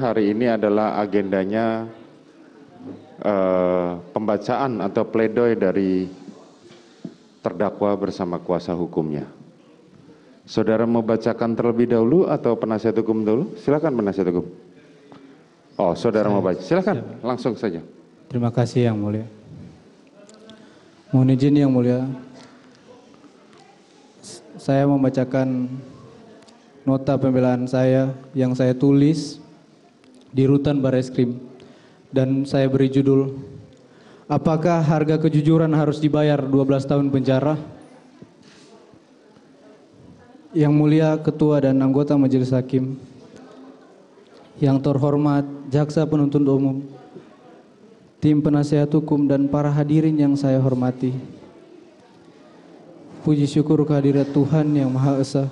Hari ini adalah agendanya pembacaan atau pledoi dari terdakwa bersama kuasa hukumnya. Saudara mau bacakan terlebih dahulu atau penasihat hukum dulu? Silakan penasihat hukum. Oh, saudara mau baca. Silakan, langsung saja. Terima kasih Yang Mulia. Mohon izin Yang Mulia, saya membacakan nota pembelaan saya yang saya tulis di Rutan Barreskrim dan saya beri judul, apakah harga kejujuran harus dibayar 12 tahun penjara? Yang Mulia Ketua dan anggota Majelis Hakim, yang terhormat Jaksa Penuntut Umum, tim penasihat hukum dan para hadirin yang saya hormati. Puji syukur kehadirat Tuhan Yang Maha Esa,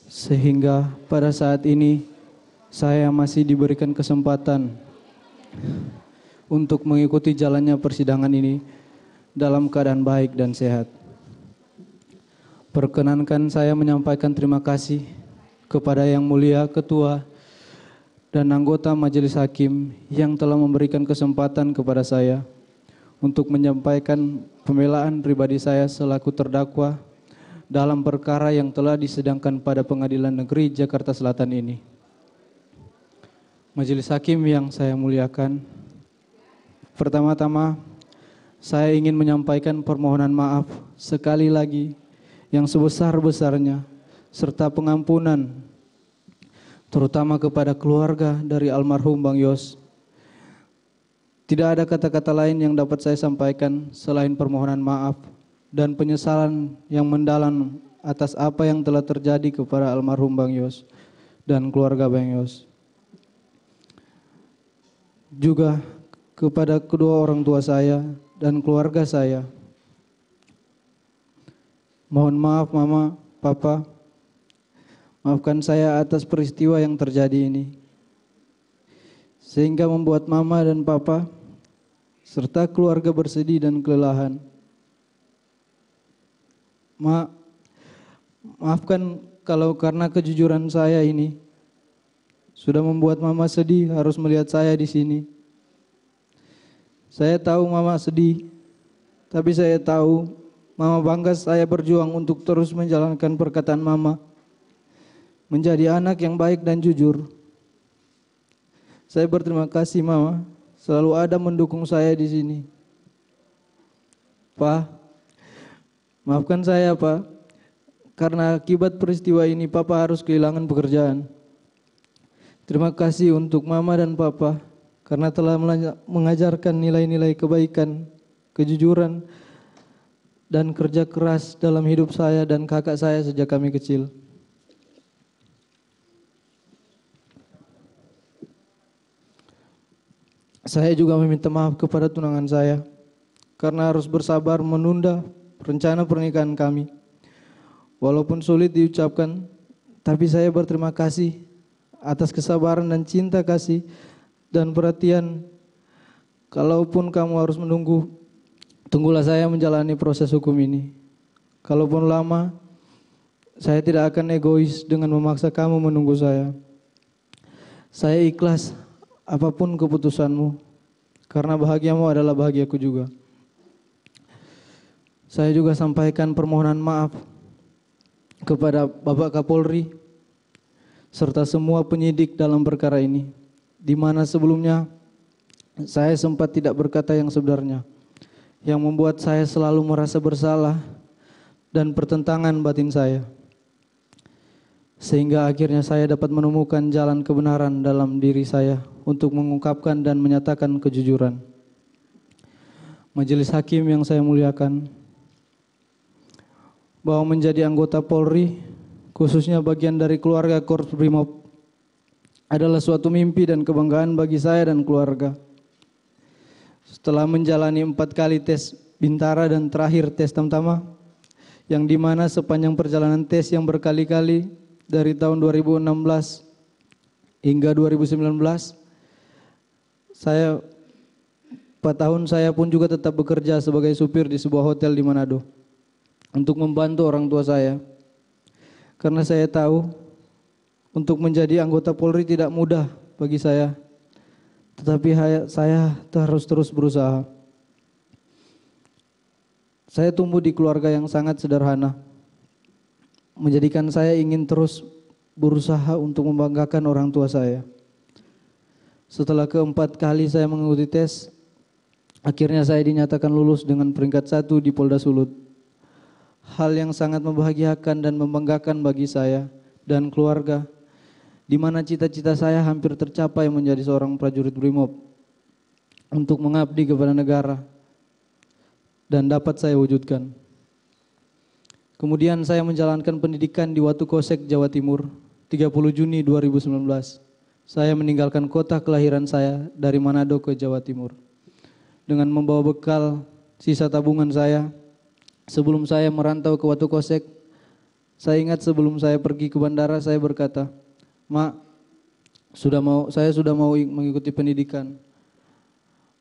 sehingga pada saat ini saya masih diberikan kesempatan untuk mengikuti jalannya persidangan ini dalam keadaan baik dan sehat. Perkenankan saya menyampaikan terima kasih kepada Yang Mulia Ketua dan anggota Majelis Hakim yang telah memberikan kesempatan kepada saya untuk menyampaikan pembelaan pribadi saya selaku terdakwa dalam perkara yang telah disidangkan pada Pengadilan Negeri Jakarta Selatan ini. Majelis Hakim yang saya muliakan, pertama-tama saya ingin menyampaikan permohonan maaf sekali lagi yang sebesar-besarnya serta pengampunan terutama kepada keluarga dari almarhum Bang Yos. Tidak ada kata-kata lain yang dapat saya sampaikan selain permohonan maaf dan penyesalan yang mendalam atas apa yang telah terjadi kepada almarhum Bang Yos dan keluarga Bang Yos. Juga kepada kedua orang tua saya dan keluarga saya. Mohon maaf Mama, Papa, maafkan saya atas peristiwa yang terjadi ini, sehingga membuat Mama dan Papa serta keluarga bersedih dan kelelahan. Maafkan kalau karena kejujuran saya ini sudah membuat Mama sedih harus melihat saya di sini. Saya tahu Mama sedih, tapi saya tahu Mama bangga saya berjuang untuk terus menjalankan perkataan Mama, menjadi anak yang baik dan jujur. Saya berterima kasih Mama, selalu ada mendukung saya di sini. Pak, maafkan saya Pak, karena akibat peristiwa ini Papa harus kehilangan pekerjaan. Terima kasih untuk Mama dan Papa karena telah mengajarkan nilai-nilai kebaikan, kejujuran, dan kerja keras dalam hidup saya dan kakak saya sejak kami kecil. Saya juga meminta maaf kepada tunangan saya karena harus bersabar menunda rencana pernikahan kami. Walaupun sulit diucapkan, tapi saya berterima kasih atas kesabaran dan cinta kasih dan perhatian. Kalaupun kamu harus menunggu, tunggulah saya menjalani proses hukum ini. Kalaupun lama, saya tidak akan egois dengan memaksa kamu menunggu saya. Saya ikhlas apapun keputusanmu, karena bahagiamu adalah bahagiaku juga. Saya juga sampaikan permohonan maaf kepada Bapak Kapolri serta semua penyidik dalam perkara ini, di mana sebelumnya saya sempat tidak berkata yang sebenarnya, yang membuat saya selalu merasa bersalah dan pertentangan batin saya, sehingga akhirnya saya dapat menemukan jalan kebenaran dalam diri saya untuk mengungkapkan dan menyatakan kejujuran. Majelis Hakim yang saya muliakan, bahwa menjadi anggota Polri, khususnya bagian dari keluarga Korps Brimob, adalah suatu mimpi dan kebanggaan bagi saya dan keluarga. Setelah menjalani 4 kali tes Bintara dan terakhir tes Tamtama, yang dimana sepanjang perjalanan tes yang berkali-kali dari tahun 2016 hingga 2019, 4 tahun saya pun juga tetap bekerja sebagai supir di sebuah hotel di Manado untuk membantu orang tua saya. Karena saya tahu untuk menjadi anggota Polri tidak mudah bagi saya, tetapi saya harus terus berusaha. Saya tumbuh di keluarga yang sangat sederhana, menjadikan saya ingin terus berusaha untuk membanggakan orang tua saya. Setelah keempat kali saya mengikuti tes, akhirnya saya dinyatakan lulus dengan peringkat 1 di Polda Sulut. Hal yang sangat membahagiakan dan membanggakan bagi saya dan keluarga, di mana cita-cita saya hampir tercapai menjadi seorang prajurit BRIMOB untuk mengabdi kepada negara dan dapat saya wujudkan. Kemudian saya menjalankan pendidikan di Watu Kosek, Jawa Timur, 30 Juni 2019. Saya meninggalkan kota kelahiran saya dari Manado ke Jawa Timur dengan membawa bekal sisa tabungan saya. Sebelum saya merantau ke Watu Kosek, saya ingat sebelum saya pergi ke bandara saya berkata, "Mak, saya sudah mau mengikuti pendidikan."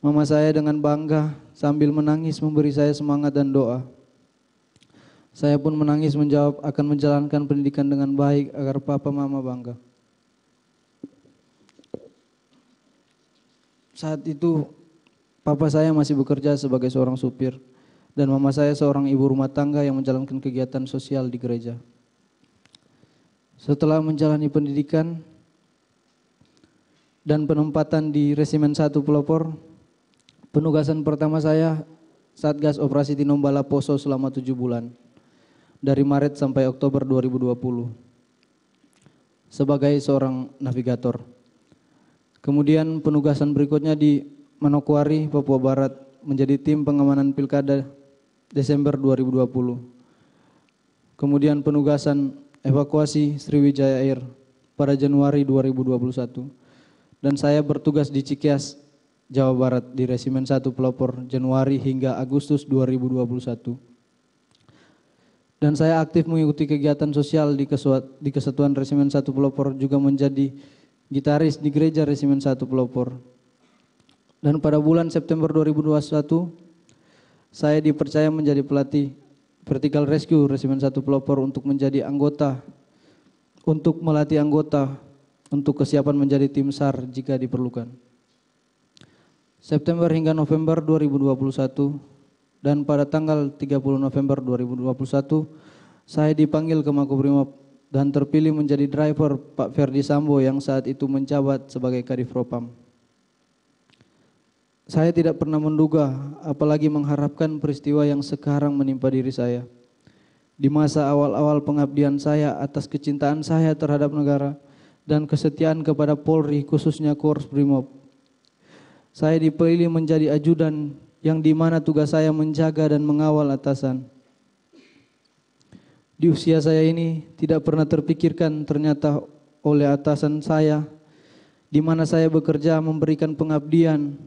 Mama saya dengan bangga sambil menangis memberi saya semangat dan doa. Saya pun menangis menjawab akan menjalankan pendidikan dengan baik agar papa mama bangga. Saat itu papa saya masih bekerja sebagai seorang supir dan mama saya seorang ibu rumah tangga yang menjalankan kegiatan sosial di gereja. Setelah menjalani pendidikan dan penempatan di Resimen 1 Pelopor, penugasan pertama saya Satgas Operasi Tinombala Poso selama 7 bulan, dari Maret sampai Oktober 2020, sebagai seorang navigator. Kemudian penugasan berikutnya di Manokwari, Papua Barat, menjadi tim pengamanan Pilkada Desember 2020. Kemudian penugasan evakuasi Sriwijaya Air pada Januari 2021. Dan saya bertugas di Cikeas, Jawa Barat di Resimen 1 Pelopor Januari hingga Agustus 2021. Dan saya aktif mengikuti kegiatan sosial di Kesatuan Resimen 1 Pelopor, juga menjadi gitaris di Gereja Resimen 1 Pelopor. Dan pada bulan September 2021, saya dipercaya menjadi pelatih Vertical Rescue Resimen 1 Pelopor untuk menjadi anggota, untuk melatih anggota untuk kesiapan menjadi tim SAR jika diperlukan. September hingga November 2021 dan pada tanggal 30 November 2021 saya dipanggil ke Makobrimob dan terpilih menjadi driver Pak Ferdi Sambo yang saat itu menjabat sebagai Kadif Propam. Saya tidak pernah menduga apalagi mengharapkan peristiwa yang sekarang menimpa diri saya. Di masa awal-awal pengabdian saya atas kecintaan saya terhadap negara dan kesetiaan kepada Polri khususnya Korps Brimob, saya dipilih menjadi ajudan yang di mana tugas saya menjaga dan mengawal atasan. Di usia saya ini tidak pernah terpikirkan ternyata oleh atasan saya, di mana saya bekerja memberikan pengabdian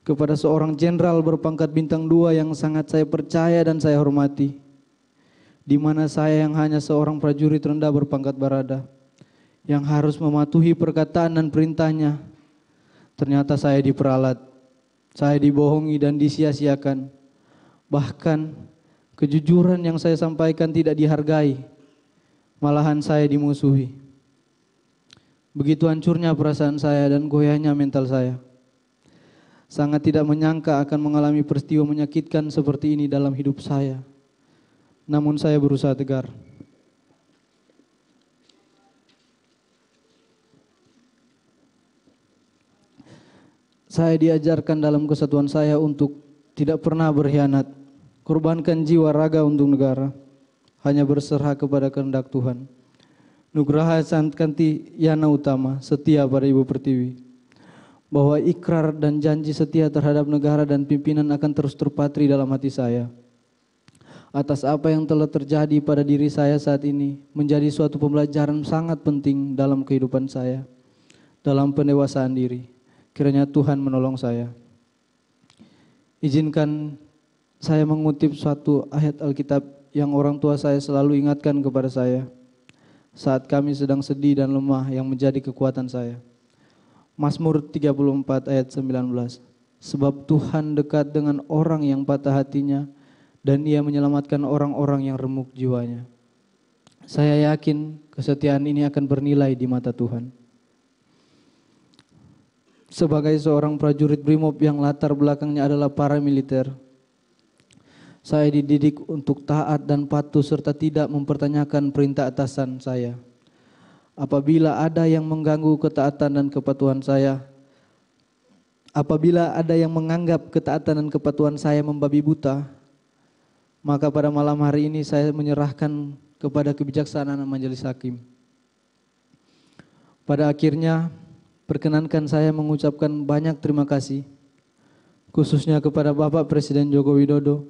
kepada seorang jenderal berpangkat bintang 2 yang sangat saya percaya dan saya hormati, di mana saya yang hanya seorang prajurit rendah berpangkat barada, yang harus mematuhi perkataan dan perintahnya. Ternyata saya diperalat, saya dibohongi dan disia-siakan. Bahkan kejujuran yang saya sampaikan tidak dihargai, malahan saya dimusuhi. Begitu hancurnya perasaan saya dan goyahnya mental saya. Sangat tidak menyangka akan mengalami peristiwa menyakitkan seperti ini dalam hidup saya. Namun saya berusaha tegar. Saya diajarkan dalam kesatuan saya untuk tidak pernah berkhianat, korbankan jiwa raga untuk negara, hanya berserah kepada kehendak Tuhan. Nugraha Santkanti Yana Utama, setia pada Ibu Pertiwi, bahwa ikrar dan janji setia terhadap negara dan pimpinan akan terus terpatri dalam hati saya. Atas apa yang telah terjadi pada diri saya saat ini menjadi suatu pembelajaran sangat penting dalam kehidupan saya, dalam pendewasaan diri. Kiranya Tuhan menolong saya. Izinkan saya mengutip suatu ayat Alkitab yang orang tua saya selalu ingatkan kepada saya saat kami sedang sedih dan lemah yang menjadi kekuatan saya. Mazmur 34 ayat 19. Sebab Tuhan dekat dengan orang yang patah hatinya dan Ia menyelamatkan orang-orang yang remuk jiwanya. Saya yakin kesetiaan ini akan bernilai di mata Tuhan. sebagai seorang prajurit BRIMOB yang latar belakangnya adalah paramiliter, saya dididik untuk taat dan patuh serta tidak mempertanyakan perintah atasan saya. Apabila ada yang mengganggu ketaatan dan kepatuhan saya, apabila ada yang menganggap ketaatan dan kepatuhan saya membabi buta, maka pada malam hari ini saya menyerahkan kepada kebijaksanaan majelis hakim. Pada akhirnya, perkenankan saya mengucapkan banyak terima kasih, khususnya kepada Bapak Presiden Joko Widodo,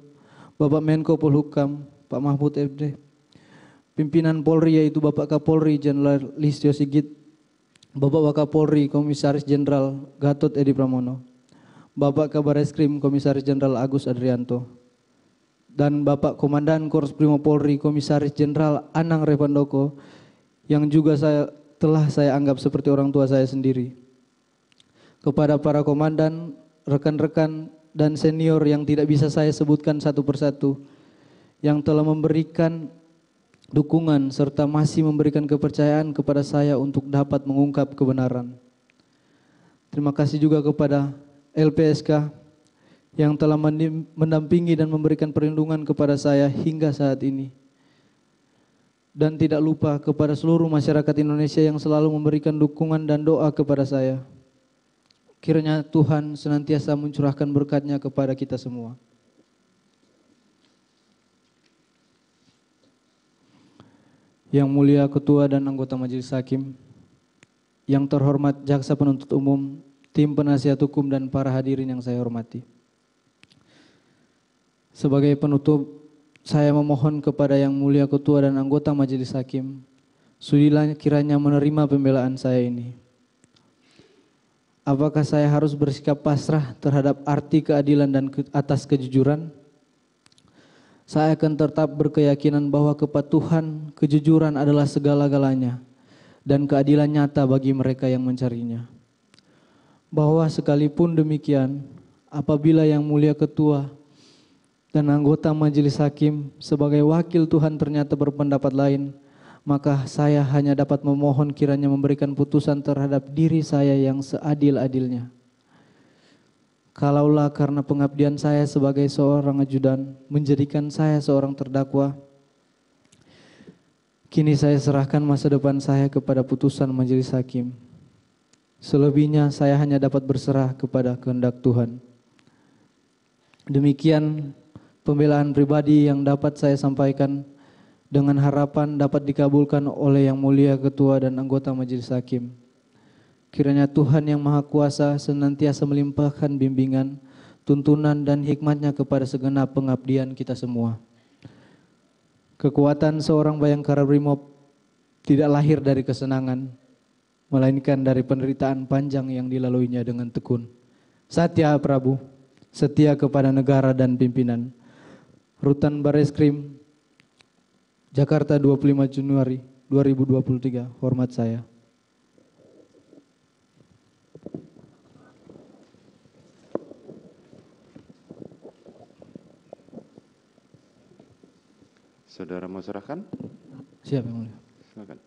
Bapak Menko Polhukam, Pak Mahfud MD, pimpinan Polri yaitu Bapak Kapolri Jenderal Listio Sigit, Bapak Wakapolri Komisaris Jenderal Gatot Edi Pramono, Bapak Kabareskrim Komisaris Jenderal Agus Adrianto, dan Bapak Komandan Korps Brimob Polri Komisaris Jenderal Anang Revandoko yang juga telah saya anggap seperti orang tua saya sendiri. Kepada para komandan, rekan-rekan dan senior yang tidak bisa saya sebutkan satu persatu, yang telah memberikan dukungan serta masih memberikan kepercayaan kepada saya untuk dapat mengungkap kebenaran. Terima kasih juga kepada LPSK yang telah mendampingi dan memberikan perlindungan kepada saya hingga saat ini. Dan tidak lupa kepada seluruh masyarakat Indonesia yang selalu memberikan dukungan dan doa kepada saya. Kiranya Tuhan senantiasa mencurahkan berkat-Nya kepada kita semua. Yang mulia Ketua dan anggota Majelis Hakim, yang terhormat Jaksa Penuntut Umum, tim penasihat hukum dan para hadirin yang saya hormati. Sebagai penutup, saya memohon kepada Yang Mulia Ketua dan anggota Majelis Hakim, sudilah kiranya menerima pembelaan saya ini. Apakah saya harus bersikap pasrah terhadap arti keadilan dan atas kejujuran? Saya akan tetap berkeyakinan bahwa kepatuhan, kejujuran adalah segala-galanya dan keadilan nyata bagi mereka yang mencarinya. Bahwa sekalipun demikian, apabila Yang Mulia Ketua dan anggota Majelis Hakim sebagai wakil Tuhan ternyata berpendapat lain, maka saya hanya dapat memohon kiranya memberikan putusan terhadap diri saya yang seadil-adilnya. Kalaulah karena pengabdian saya sebagai seorang ajudan menjadikan saya seorang terdakwa, kini saya serahkan masa depan saya kepada putusan Majelis Hakim. Selebihnya saya hanya dapat berserah kepada kehendak Tuhan. Demikian pembelaan pribadi yang dapat saya sampaikan dengan harapan dapat dikabulkan oleh Yang Mulia Ketua dan anggota Majelis Hakim. Kiranya Tuhan yang Maha Kuasa senantiasa melimpahkan bimbingan, tuntunan dan hikmat-Nya kepada segenap pengabdian kita semua. Kekuatan seorang Bayangkara Brimob tidak lahir dari kesenangan, melainkan dari penderitaan panjang yang dilaluinya dengan tekun. Satya Prabu, setia kepada negara dan pimpinan. Rutan Bareskrim, Jakarta 25 Januari 2023, hormat saya. Saudara mau serahkan? Siap, Yang Mulia. Silakan.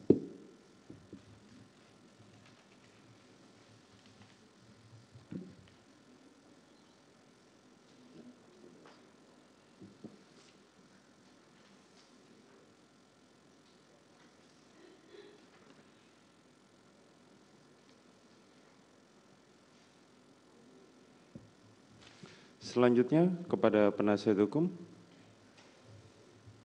Selanjutnya kepada penasihat hukum.